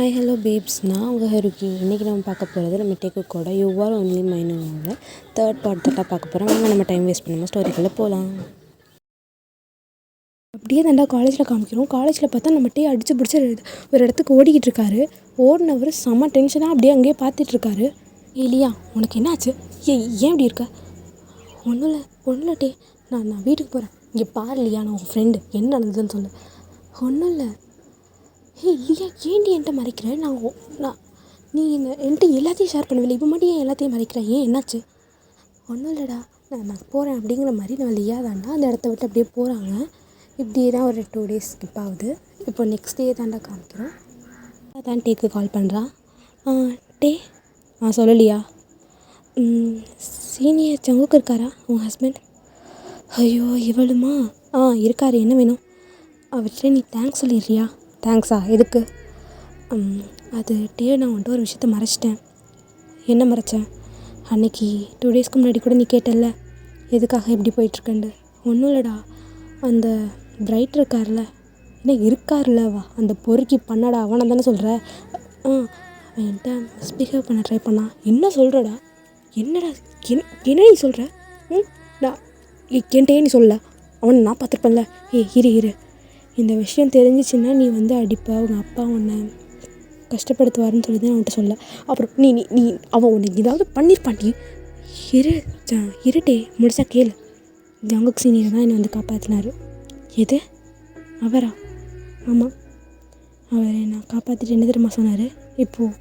Hi hello babes, நான் உங்கள் ஹருக்கி. இன்றைக்கி நம்ம பார்க்க போகிறது நம்ம டேக்கு கூட யூ ஆர் ஒன்லி மைனோட தேர்ட் பார்ட் தான் பார்க்க போகிறோம். வாங்க நம்ம டைம் வேஸ்ட் பண்ணாமல் ஸ்டோரிக்குள்ளே போகலாம். அப்படியே தாண்டா காலேஜில் காமிக்கிறோம். காலேஜில் பார்த்தா நம்ம டே அடித்து பிடிச்சி ஒரு இடத்துக்கு ஓடிக்கிட்டு இருக்காரு. ஓடினவர் செம்ம டென்ஷனாக அப்படியே அங்கேயே பார்த்துட்ருக்காரு. இல்லையா உனக்கு என்னாச்சு? ஏன் இப்படி இருக்க? ஒன்றும் இல்லை டே, நான் வீட்டுக்கு போகிறேன். இங்கே பாரு இல்லையா, நான் உங்கள் ஃப்ரெண்டு, என்ன நடந்ததுன்னு சொல்லு. ஒன்றும் இல்லை. இல்லையா, ஏன்டி என்கிட்ட மறைக்கிற? நீ என்கிட்ட எல்லாத்தையும் ஷேர் பண்ணுவில்லை, இப்போ மட்டும் ஏன் எல்லாத்தையும் மறைக்கிற? ஏன் என்னாச்சு? ஒன்றும் இல்லைடா, நான் போகிறேன் அப்படிங்கிற மாதிரி நம்ம லியா தாண்டா அந்த இடத்த விட்டு அப்படியே போகிறாங்க. இப்படியே தான் ஒரு 2 days ஸ்கிப் ஆகுது. இப்போ நெக்ஸ்ட் டே தாண்டா காமிக்கிறோம். அதான் டேக்கு கால் பண்ணுறா. டே சொல்லலையா? சீனியர் ஜங்குக்கு இருக்காரா உங்கள் ஹஸ்பண்ட்? ஐயோ இவளுமா? இருக்காரு, என்ன வேணும்? அவர்கிட்ட நீ தேங்க்ஸ் சொல்லிடுறியா? தேங்க்ஸா? எதுக்கு? அது டே, நான் வந்துட்டு ஒரு விஷயத்த மறைச்சிட்டேன். என்ன மறைச்சேன்? அன்னைக்கு 2 daysக்கு முன்னாடி கூட நீ கேட்டல்ல, எதுக்காக இப்படி போயிட்டுருக்கேன்ட்டு. ஒன்றும் இல்லைடா, அந்த பிரைட் இருக்கார்ல, இருக்கார்லவா, அந்த பொறுக்கி பண்ணடா, அவனை தானே சொல்கிற? என்கிட்ட மிஸ்பிஹேவ் பண்ண ட்ரை பண்ணா. என்ன சொல்கிறடா? என்னடா என்ன நீ சொல்கிற? நான் என்கிட்டயே நீ சொல்லல, அவனை நான் பார்த்துருப்பேன்ல. இரு, இந்த விஷயம் தெரிஞ்சிச்சுன்னா நீ அடிப்ப, அவங்க அப்பா உன்னை கஷ்டப்படுத்துவாருன்னு சொல்லி தான் அவன்கிட்ட சொல்ல. அப்புறம் நீ அவன் உனக்கு ஏதாவது பண்ணியிருப்பாண்டி. இருட்டே முடிச்சா கேளு. ஜங்குக் சீனியர் தான் என்னை காப்பாற்றினார். எது? அவரா? ஆமாம், அவர் என்னை காப்பாற்றிட்டு என்ன தெரியுமா சொன்னார்? இப்போது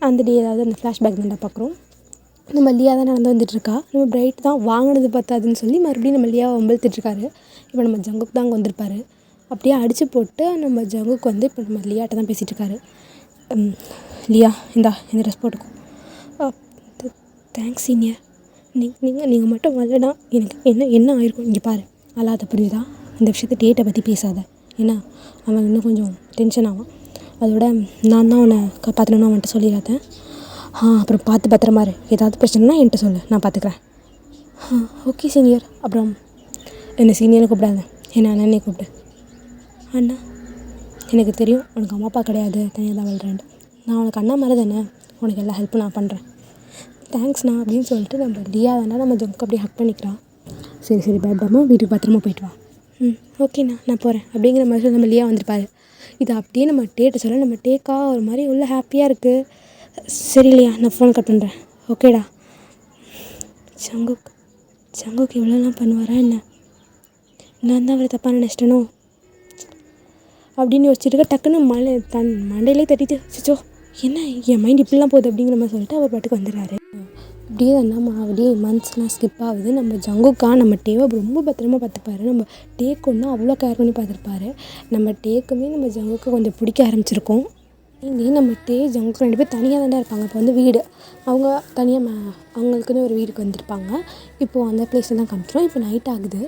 அந்த டே, ஏதாவது அந்த ஃப்ளாஷ்பேக் தான் பார்க்குறோம். நம்ம லியா தான் நடந்து வந்துட்டுருக்கா. நம்ம பிரைட் தான் வாங்கினது பத்தாதுன்னு சொல்லி மறுபடியும் நம்ம லியாவை வம்பிழுத்துட்ருக்காரு. இப்போ நம்ம ஜங்குக் தான் அங்கே வந்திருப்பார். அப்படியே அடித்து போட்டு நம்ம ஜங்குக்கு இப்போ நம்ம லியாட்ட தான் பேசிகிட்ருக்காரு. லியா, இந்த ட்ரெஸ் போட்டுக்கோ. Thanks senior. நீங்கள் மட்டும் வரலனா எனக்கு என்ன ஆயிருக்கும்? இங்கே பாரு, அல்லாத புரியுதா? இந்த விஷயத்தை டேட்டை பற்றி பேசாத, ஏன்னா அவன் இன்னும் கொஞ்சம் டென்ஷன் ஆவான். அதோட நான் தான் அவனை காப்பாற்றணும்னு அவன்கிட்ட சொல்லிடாதேன். அப்புறம் பார்த்து பத்திரமா இரு. ஏதாவது பிரச்சனைனா என்கிட்ட சொல்லு, நான் பார்த்துக்குறேன். Okay senior. அப்புறம் என்னை சீனியர்னு கூப்பிடாத, என்ன அண்ணனே கூப்பிடு. அண்ணா, எனக்கு தெரியும் உனக்கு அம்மா அப்பா கிடையாது, தனியாக தான் வாழ்கிறேன். நான் உனக்கு அண்ணா மாதிரி தானே, உனக்கு எல்லா ஹெல்ப்பும் நான் பண்ணுறேன். தேங்க்ஸ்ண்ணா அப்படின்னு சொல்லிட்டு நம்ம லியா தானே நம்ம ஜங்கு அப்படியே ஹக் பண்ணிக்கிறான். சரி பயப்படாமல் வீட்டுக்கு பத்திரமா போயிட்டு வா. ஓகேண்ணா, நான் போகிறேன் அப்படிங்கிற மாதிரி நம்ம லியா வந்திருப்பாரு. இது அப்படியே நம்ம டேட்ட சொல்ல, நம்ம டேக்கா ஒரு மாதிரி உள்ள ஹாப்பியாக இருக்குது. சரி இல்லையா, நான் ஃபோன் கட் பண்ணுறேன். ஓகேடா. ஜங்குக்கு இவ்வளோலாம் பண்ணுவாரா என்ன? நான் தான் அவரை தப்பாக நினச்சிட்டேனோ அப்படின்னு யோசிச்சுட்டு டக்குன்னு மண்டையிலே தட்டிட்டு, சிச்சோ என்ன என் மைண்ட் இப்படிலாம் போகுது அப்படிங்கிற மாதிரி சொல்லிட்டு அவர் பாட்டுக்கு வந்துடுறாரு. அப்படியே தான் அப்படியே மந்த்ஸ்லாம் ஸ்கிப் ஆகுது. நம்ம ஜங்குக்கா நம்ம டேவை ரொம்ப பத்திரமா பார்த்துப்பாரு. நம்ம டேக்கு ஒன்றும் அவ்வளோ கேர் பண்ணி பார்த்துருப்பாரு. நம்ம டேக்குமே நம்ம ஜங்குக்கு கொஞ்சம் பிடிக்க ஆரம்பிச்சிருக்கோம். நம்ம டே ஜங்குக்கு 2 பேர் தனியாக தானே இருப்பாங்க. இப்போ வீடு அவங்க தனியாக அவங்களுக்குன்னு ஒரு வீடுக்கு வந்திருப்பாங்க. இப்போது அந்த பிளேஸில் தான் காமிச்சிடும். இப்போ நைட் ஆகுது.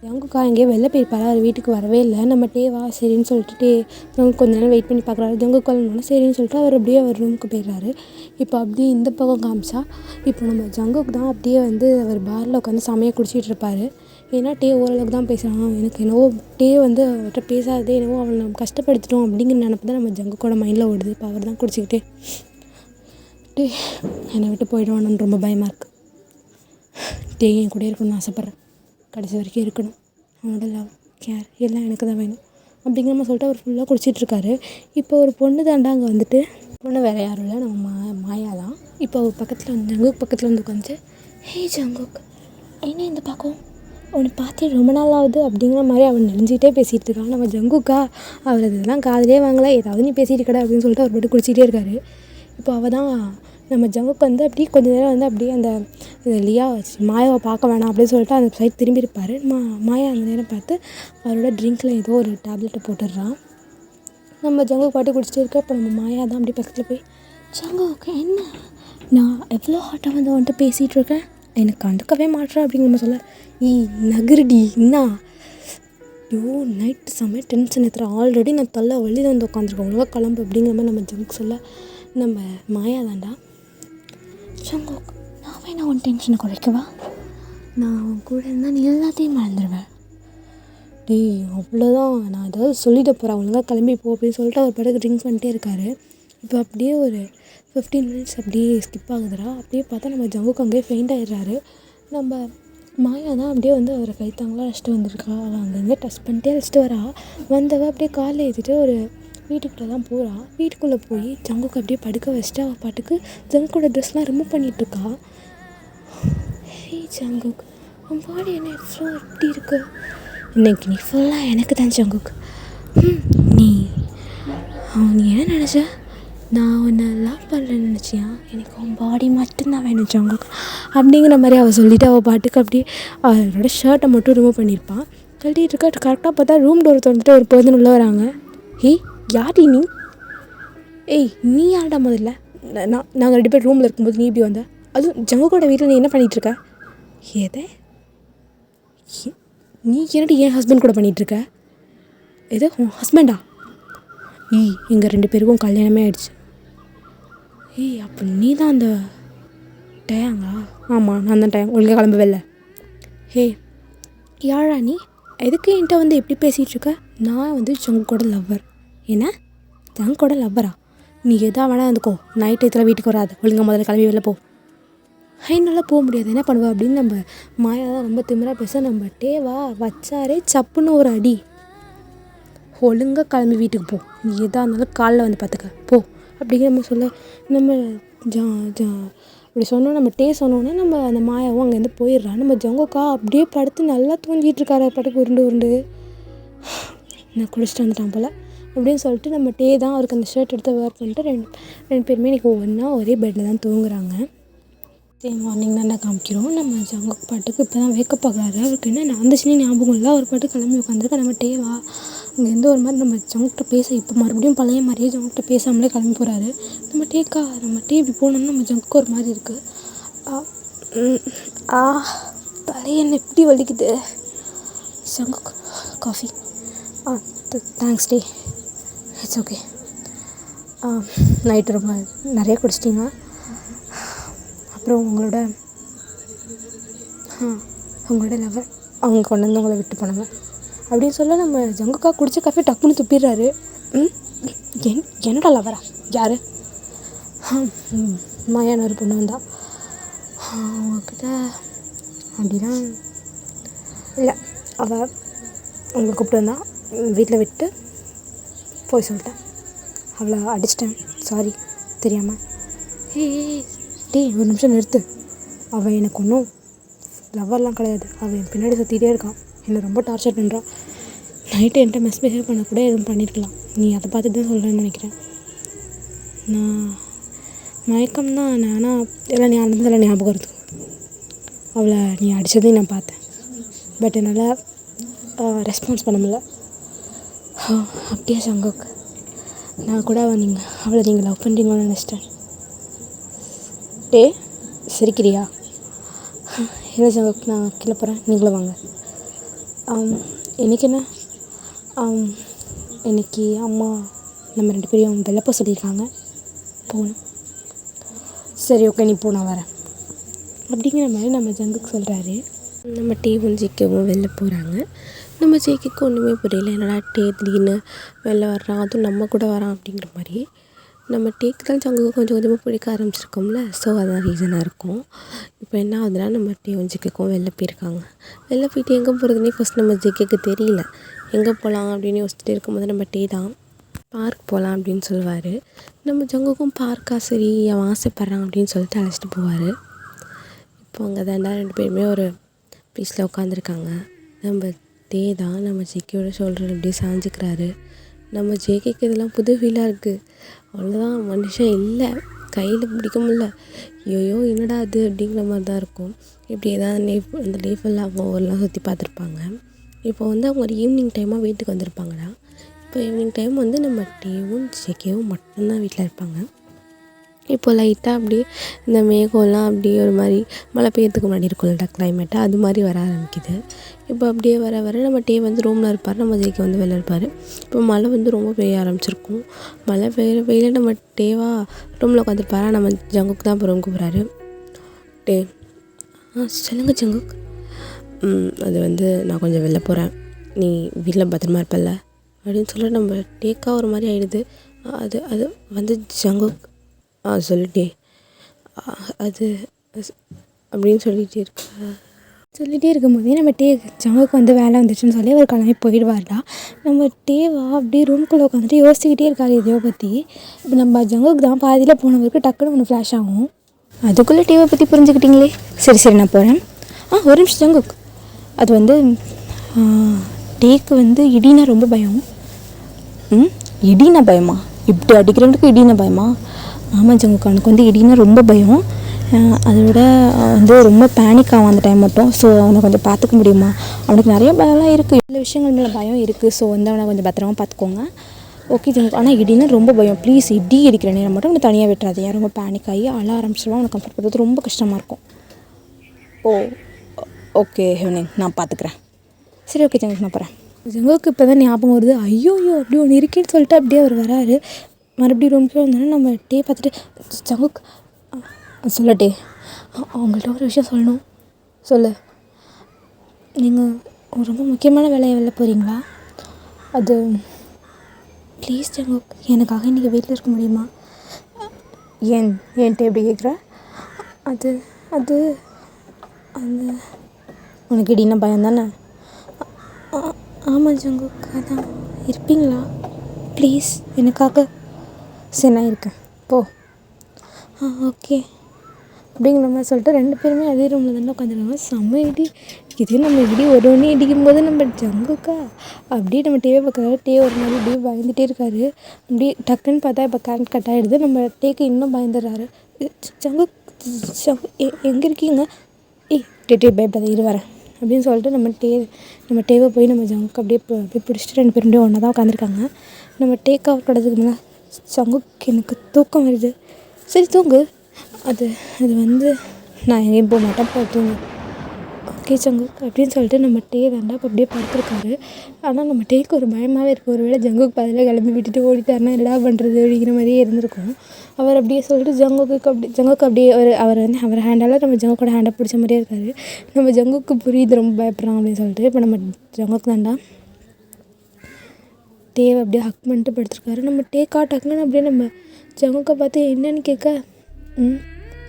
ஜங்குக்கா எங்கேயோ வெளில போயிருப்பாரு, அவர் வீட்டுக்கு வரவே இல்லை. நம்ம டேவா சரின்னு சொல்லிட்டு கொஞ்ச நேரம் வெயிட் பண்ணி பார்க்குறாரு. ஜங்குக்கு வரணும்னா சரின்னு சொல்லிட்டு அவர் அப்படியே அவர் ரூமுக்கு போயிடுறாரு. இப்போ அப்படியே இந்த பக்கம் காமிச்சா, இப்போ நம்ம ஜங்குக்கு தான் அப்படியே அவர் பாரில் உட்காந்து செமையாக குடிச்சிட்டு இருப்பார். ஏன்னா டே ஓரளவுக்கு தான் பேசுகிறான். எனக்கு என்னவோ டே அவர்கிட்ட பேசாததே என்னவோ அவனை நம்ம கஷ்டப்படுத்திட்டோம் அப்படிங்கிற நினப்பு தான் நம்ம ஜங்குக்கோட மைண்டில் ஓடுது. இப்போ அவர் தான் குடிச்சிக்கிட்டே, டே என்னை விட்டு போயிடுவானு ரொம்ப பயமாக இருக்குது. டே என் கூட இருக்கணும்னு ஆசைப்பட்றேன், கடைசி வரைக்கும் இருக்கணும், அவனோட லவ் கேர் எல்லாம் எனக்கு தான் வேணும் அப்படிங்கிற மாதிரி சொல்லிட்டு அவர் ஃபுல்லாக குடிச்சிட்ருக்காரு. இப்போ ஒரு பொண்ணு தாண்டா அங்கே பொண்ணு வேறு யாரும் இல்லை, நம்ம மாயா தான். இப்போ அவர் பக்கத்தில் ஜங்குக் பக்கத்தில் உட்காந்து, ஹே ஜங்குக், என்ன இந்த பக்கம் அவனை பார்த்து ரொம்ப நாள் ஆகுது அப்படிங்கிற மாதிரி அவன் நெஞ்சிக்கிட்டே பேசிகிட்டு இருக்கான். நம்ம ஜங்குக்கா அவர் இதெல்லாம் காதலே வாங்கலை, ஏதாவது நீ பேசிகிட்டு கடை அப்படின்னு சொல்லிட்டு அவர் பாட்டு குடிச்சிட்டே இருக்காரு. இப்போ அவள் தான் நம்ம ஜங்குக்கு அப்படியே கொஞ்சம் நேரம் அப்படியே அந்த லியா மாயாவை பார்க்க வேணாம் அப்படின்னு சொல்லிட்டு அந்த சைட் திரும்பி இருப்பார். மாயா அந்த நேரம் பார்த்து அவரோட ட்ரிங்க்கில் ஏதோ ஒரு டேப்லெட்டை போட்டுடுறான். நம்ம ஜங்குக்கு பாட்டு குடிச்சிட்டே இருக்க. இப்போ நம்ம மாயா தான் அப்படியே பக்கத்தில் போய், ஜங்குக்கு என்ன, நான் எவ்வளோ ஹாட்டாக வந்துட்டு பேசிகிட்டு இருக்கேன், எனக்கு கண்டுக்கவே மாட்டேறேன் அப்படிங்கிற மாதிரி சொல்ல, நகருடி என்ன நைட்டு செம்ம டென்ஷன் ஏற்றுறேன், ஆல்ரெடி நான் தலை வழியில் உட்காந்துருக்கேன், ஒழுங்காக கிளம்பு அப்படிங்கிற மாதிரி நம்ம ஜங்குக்கு சொல்ல, நம்ம மாயா தாண்டா, ஜங்குக் நான் வேணா உன் டென்ஷனை குறைக்கவா, நான் அவன் கூட இருந்தால் நீ எல்லாத்தையும் மறந்துடுவேன், டேய் அவ்வளோதான், நான் ஏதாவது சொல்லிட போகிறேன், ஒழுங்கா கிளம்பி போ அப்படின்னு சொல்லிட்டு அவர் பாட்டுக்கு ட்ரிங்க் பண்ணிட்டே இருக்காரு. இப்போ அப்படியே ஒரு 15 மினிட்ஸ் அப்படியே ஸ்கிப் ஆகுதுடா. அப்படியே பார்த்தா நம்ம ஜங்குக்கு அங்கேயே ஃபெயிண்ட் ஆகிடுறாரு. நம்ம மாயா தான் அப்படியே வந்து அவரை கைத்தாங்களாக அழைச்சிட்டு வந்திருக்கா. அவள் அங்கங்கே டச் பண்ணிட்டே அழைச்சிட்டு வரா. வந்தவள் அப்படியே காலில் ஏற்றிட்டு ஒரு வீட்டுக்கிட்ட தான் போகிறா. வீட்டுக்குள்ளே போய் ஜங்குக்கு அப்படியே படுக்க வச்சுட்டு அவள் பாட்டுக்கு ஜங்குக்கோட ட்ரெஸ்லாம் ரிமூவ் பண்ணிகிட்ருக்கா. ஹே ஜங்குக், உன் பாடி என்ன எவ்வளோ எப்படி இருக்கு? இன்னைக்கு நீ ஃபுல்லாக எனக்கு தான் ஜங்குக். நீ நீ என்ன நினச்ச? நான் உன்னை லவ் பண்ணுறேன்னு நினச்சியா? எனக்கு உன் பாடி மட்டும்தான் வேணும் ஜங்குக் அப்படிங்கிற மாதிரி அவள் சொல்லிவிட்டு அவள் பாட்டுக்கு அப்படியே அவளோட ஷர்ட்டை மட்டும் ரிமூவ் பண்ணியிருப்பான். கழட்டிகிட்டு இருக்கா. கரெக்டாக பார்த்தா ரூம் டோர் திறந்துட்டு ஒரு பர்சன் உள்ளே வராங்க. ஏய் யார்டி நீ? ஏய் நீ யார்டா முதல்ல? நாங்கள் 2 பேர் ரூமில் இருக்கும்போது நீ இப்படி வந்த? அதுவும் ஜங்குக்கோட வீட்டில் நீ என்ன பண்ணிகிட்ருக்க? எதை? நீ என்னடி என் ஹஸ்பண்ட் கூட பண்ணிகிட்ருக்க? எது உன் ஹஸ்பண்டா? எங்கள் 2 பேருக்கும் கல்யாணமே ஆயிடுச்சு. அப்போ நீ தான் அந்த டயாங்களா? ஆமாம் நான் தான் டயம். ஒழுங்காக கிளம்பவே. யாரா நீ? எதுக்கு என்கிட்ட வந்து எப்படி பேசிகிட்ருக்க? நான் வந்து ஜங்குக்கோட லவ்வர். என்ன ஜங்குக்கோட லவ்வரா? நீ எதா வேணா இருந்துக்கோ, நைட் டயத்தில் வீட்டுக்கு வராது, ஒழுங்காக முதல்ல கிளம்பி வெளில போ. என்னால் போக முடியாது, என்ன பண்ணுவா அப்படின்னு நம்ம மாயா தான் ரொம்ப திமிராக பேச, நம்ம டேவா வச்சாரே சப்புன்னு ஒரு அடி. ஒழுங்காக கிளம்பி வீட்டுக்கு போ, நீ எதாக இருந்தாலும் காலைல வந்து பார்த்துக்க போ அப்படிங்கிற நம்ம சொல்ல, நம்ம அப்படி சொன்னோம். நம்ம சொன்னோன்னே நம்ம அந்த மாயாவும் அங்கேருந்து போயிடுறா. நம்ம ஜங்குக்கா அப்படியே படுத்து நல்லா தூங்கிட்டுருக்காரு பாட்டுக்கு உருண்டு. நான் குடிச்சிட்டு வந்துட்டான் போல் அப்படின்னு சொல்லிட்டு நம்ம தான் அவருக்கு அந்த ஷர்ட் எடுத்து வேர் பண்ணிட்டு 2 பேருமே இன்றைக்கி ஒவ்வொன்றா ஒரே பெட்டில் தான் தூங்குறாங்க. மார்னிங் தான் காமிக்கிறோம். நம்ம ஜங்குக்கு பாட்டுக்கு இப்போ தான் வேக்கப் ஆகுறாரு. அவருக்கு என்ன நடந்துச்சுன்னே ஞாபகம் இல்லை. அவர் பாட்டு கிளம்பி உட்காந்துருக்க. நம்ம டேவா அங்கேருந்து ஒரு மாதிரி நம்ம ஜங்குக்கிட்ட பேச, இப்போ மறுபடியும் பழைய மாதிரியே ஜங்குக்கிட்ட பேசாமலே கிளம்பி போகிறாரு. நம்ம இப்படி போனோம்னா நம்ம ஜங்குக்கு ஒரு மாதிரி இருக்குது. தலையை என்ன இப்படி வலிக்குது. ஜங்குக்கு காஃபி. தேங்க்ஸ் டே, இட்ஸ் ஓகே. நைட்டு ரொம்ப நிறைய குடிச்சிட்டிங்க. அப்புறம் உங்களோட லவர் அவங்க கொண்டு வந்து உங்களை விட்டு போனாங்க அப்படின்னு சொல்ல, நம்ம ஜங்குக்கா குடித்த காஃபி டக்குன்னு துப்பிடுறாரு. என்னோட லவரா? யார்? மாயான ஒரு பொண்ணு வந்தா அவங்கக்கிட்ட அப்படிலாம் இல்லை, அவள் உங்களை கூப்பிட்டு வந்தா, வீட்டில் விட்டு போய் சொல்லிட்டேன், அவளை அடிச்சிட்டேன், சாரி தெரியாமல். ஒரு நிமிஷம் நிறுத்து. அவள் எனக்கு ஒன்றும் லவ்வர்லாம் கிடையாது. அவள் என் பின்னாடி சுற்றிகிட்டே இருக்கான், என்னை ரொம்ப டார்ச்சர் பண்ணுறான். நைட்டு என்கிட்ட மிஸ்பிஹேவ் பண்ண கூட எதுவும் பண்ணியிருக்கலாம். நீ அதை பார்த்துட்டு தான் சொல்கிறேன்னு நினைக்கிறேன். நான் மயக்கம் தான். ஆனால் எல்லாம் நீ ஆனதில் ஞாபகம் இருக்குது. அவளை நீ அடித்ததையும் நான் பார்த்தேன், பட் என்னால் ரெஸ்பான்ஸ் பண்ண முடியல. அப்படியே ஜங்குக், நான் கூட அவளை நீங்கள் லவ் பண்ணுறீங்கன்னு நினச்சிட்டேன். சிரிக்கிறியா? இல்லை ஜங்குக், நான் கீழே போகிறேன், நீங்களும் வாங்க. இன்றைக்கி என்ன? இன்றைக்கி அம்மா நம்ம 2 பேரையும் வெளில போக சொல்லியிருக்காங்க, போகணும். சரி ஓகே, நீ போ, நான் வரேன் அப்படிங்கிற மாதிரி நம்ம ஜங்குக்கு சொல்கிறாரு. நம்ம டேவும் ஜேகேவும் வெளில போகிறாங்க. நம்ம ஜேகேக்கு ஒன்றுமே புரியல, என்னடா திடீர்னு வெளில வர்றான், அதுவும் நம்ம கூட வரான் அப்படிங்கிற மாதிரி. நம்ம டேக்கு தான் ஜங்குக்கு கொஞ்சம் கொஞ்சமாக பிடிக்க ஆரம்பிச்சிருக்கோம்ல, ஸோ அதான் ரீசனாக இருக்கும். இப்போ என்ன ஆகுதுன்னா, நம்ம டேவும் ஜேகேக்கும் வெளில போயிருக்காங்க. வெளில போயிட்டு எங்கே போகிறதுனே ஃபஸ்ட் நம்ம ஜேகேக்கு தெரியல. எங்கே போகலாம் அப்படின்னு யோசிச்சுட்டு இருக்கும்போது நம்ம தான் பார்க் போகலாம் அப்படின்னு சொல்லுவார். நம்ம ஜங்குக்கும் பார்க்கா, சரி அவன் ஆசைப்பட்றான் அப்படின்னு சொல்லிட்டு அழைச்சிட்டு போவார். இப்போ அங்கே தாண்டா 2 பேருமே ஒரு பீஸில் உட்காந்துருக்காங்க. நம்ம தான் நம்ம ஜேகேயோட ஷோல்டர் அப்படியே சாஞ்சிக்கிறாரு. நம்ம ஜேகேக்கு இதெல்லாம் புது ஃபீலாக இருக்குது. அவ்வளோதான், மனுஷன் இல்லை, கையில் பிடிக்க முடியல. ஐயோ என்னடா அது அப்படிங்கிற மாதிரி தான் இருக்கும். இப்படி ஏதாவது அந்த லைஃபெல்லாம் அவங்க ஊரெலாம் சுற்றி பார்த்துருப்பாங்க. இப்போ வந்து அவங்க ஒரு ஈவினிங் டைமாக வீட்டுக்கு வந்திருப்பாங்கடா. இப்போ ஈவினிங் டைம் வந்து நம்ம டேவும் ஜேகேவும் மட்டும்தான் வீட்டில் இருப்பாங்க. இப்போ லைட்டாக அப்படியே இந்த மேகம்லாம் அப்படியே ஒரு மாதிரி மழை பெய்யறதுக்கு முன்னாடி இருக்கும்லடா கிளைமேட்டாக, அது மாதிரி வர ஆரம்பிக்குது. இப்போ அப்படியே வர வர நம்ம டே வந்து ரூமில் இருப்பார், நம்ம ஜேகே வந்து வெளில இருப்பார். இப்போ மழை வந்து ரொம்ப பெய்ய ஆரம்பிச்சிருக்கும். மழை பெய்ய நம்ம டேவா ரூமில் உட்காந்துருப்பாரா. நம்ம ஜங்குக்கு தான் இப்போ ரூமுக்கு போகிறாரு. சொல்லுங்கள் ஜங்குக். அது வந்து நான் கொஞ்சம் வெளில போகிறேன், நீ வீட்டில் பத்திரமா இருப்பல்ல அப்படின்னு சொல்ல நம்ம டேக்காக ஒரு மாதிரி ஆகிடுது. அது அது வந்து ஜங்குக் சொல்லிட்டே அது அப்படின்னு சொல்லிகிட்டே இருக்கும்போதே நம்ம ஜங்குக்கு வந்து வேலை வந்துச்சுன்னு சொல்லி அவர் கிளம்பி போயிடுவார்டா. நம்ம டேவா அப்படியே ரூம்குள்ளே உட்காந்துட்டு யோசிச்சுக்கிட்டே இருக்காரு எதையோ பற்றி. இப்போ நம்ம ஜங்குக்கு தான் பாதியில் போனவருக்கு டக்குன்னு ஒன்று ஃப்ளாஷ் ஆகும். அதுக்குள்ளே டேவை பற்றி புரிஞ்சுக்கிட்டீங்களே. சரி நான் போகிறேன். ஒரு நிமிஷம் ஜங்குக். அது வந்து டேக்கு வந்து இடினா ரொம்ப பயம். இடினா பயமா? இப்படி அடிக்கிறவனுக்கு இடினா பயமா? ஆமாம் ஜங்குக், அவனுக்கு வந்து இடினா ரொம்ப பயம். அதோட வந்து ரொம்ப பேனிக் ஆகும் அந்த டைம் மட்டும். ஸோ அவனை கொஞ்சம் பார்த்துக்க முடியுமா? அவனுக்கு நிறைய பயம்லாம் இருக்குது, எல்லா விஷயங்கள் மேலே பயம் இருக்குது. ஸோ வந்து அவனை கொஞ்சம் பத்திரமா பார்த்துக்கோங்க. Okay Jungkook. ஆனால் இடினா ரொம்ப பயம். ப்ளீஸ் இடி அடிக்கிற நேரம் மட்டும் அவனை தனியாக விட்டுறாதீங்க. ரொம்ப பேனிக் ஆகி அழ ஆரம்பிச்சிடுவான். அவனை கம்ஃபர்ட் பண்ணுறது ரொம்ப கஷ்டமாக இருக்கும். ஓகே ஹெவனிங், நான் பார்த்துக்கிறேன். சரி ஓகே ஜங்குக், நான் போகிறேன். ஜங்குக்கு இப்போ தான் ஞாபகம் வருது, ஐயோ அப்படி ஒன்று இருக்கேன்னு சொல்லிட்டு அப்படியே அவர் வராரு. மறுபடியும் ரூம்க்கே வந்தோடனே நம்ம டே பார்த்துட்டு, ஜங்குக் சொல்லட்டே, அவங்கள்ட்ட ஒரு விஷயம் சொல்லணும். சொல்லு. நீங்கள் ரொம்ப முக்கியமான வேலையை வெளில போகிறீங்களா? அது ப்ளீஸ் ஜங்குக், எனக்காக இன்றைக்கி வீட்டில் இருக்க முடியுமா? ஏன்ட்டு எப்படி கேட்குற? அது அது அந்த உனக்கு இடினா பயம் தானே? ஆமாம் ஜங்குக், அதான் இருப்பீங்களா ப்ளீஸ் எனக்காக? சரி நான் இருக்கேன், போ. ஓகே அப்படிங்கிற மாதிரி சொல்லிட்டு 2 பேருமே அதே ரூமில் தானே உட்காந்துருக்காங்க. செம்ம இடி. இதே நம்ம இடி ஒரு ஒன்று இடிக்கும்போது நம்ம ஜங்குக்கா அப்படியே நம்ம டேவை பார்க்குறாரு. டே ஒரு மாதிரி அப்படியே பயந்துகிட்டே இருக்காரு. அப்படியே டக்குன்னு பார்த்தா இப்போ கரண்ட் கட் ஆகிடுது. நம்ம டேக்கு இன்னும் பயந்துடுறாரு. ஜங்குக் எங்கே இருக்கீங்க? டே பயப்படாத, இரு வரேன் அப்படின்னு சொல்லிட்டு நம்ம டேவை போய் நம்ம ஜங்குக்கு அப்படியே பிடிச்சிட்டு 2 பேரும் ஒன்றா தான் உட்காந்துருக்காங்க. நம்ம டேக் அவுட் கிடதுக்கு மேலே, ஜங்குக் எனக்கு தூக்கம் வருது. சரி தூங்கு. அது வந்து நான் எங்கேயும் போக மாட்டேன், போ தூங்கு. ஓகே ஜங்குக் அப்படின்னு சொல்லிட்டு நம்ம டே வேண்டாம் இப்போ அப்படியே படுத்துருக்காரு. ஆனால் நம்ம டேக்கு ஒரு பயமாகவே இருக்குது. ஒரு வேளை ஜங்குக் பதில் கிளம்பி விட்டுட்டு ஓடிட்டாருன்னா என்ன பண்ணுறது அப்படிங்கிற மாதிரியே இருந்திருக்கும். அவர் அப்படியே சொல்லிட்டு ஜங்குக்கு அப்படியே அவர் வந்து அவர் ஹேண்டால் நம்ம ஜங்குக்கோட ஹேண்டை பிடிச்ச மாதிரியே இருக்காரு. நம்ம ஜங்குக்கு புரியுது ரொம்ப பயப்படுறான் அப்படின்னு சொல்லிட்டு. இப்போ நம்ம ஜங்குக் தாண்டா டேவை அப்படியே ஹக் பண்ணிட்டு படுத்துருக்காரு. நம்ம டேக்கா டக்குன்னு அப்படியே நம்ம ஜங்குக்கை பார்த்து என்னன்னு கேட்க,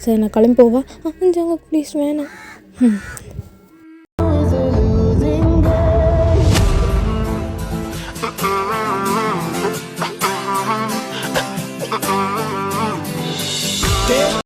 சரி நான் கிளம்பி போவா? ஜங்குக் ப்ளீஸ் வேணாம்.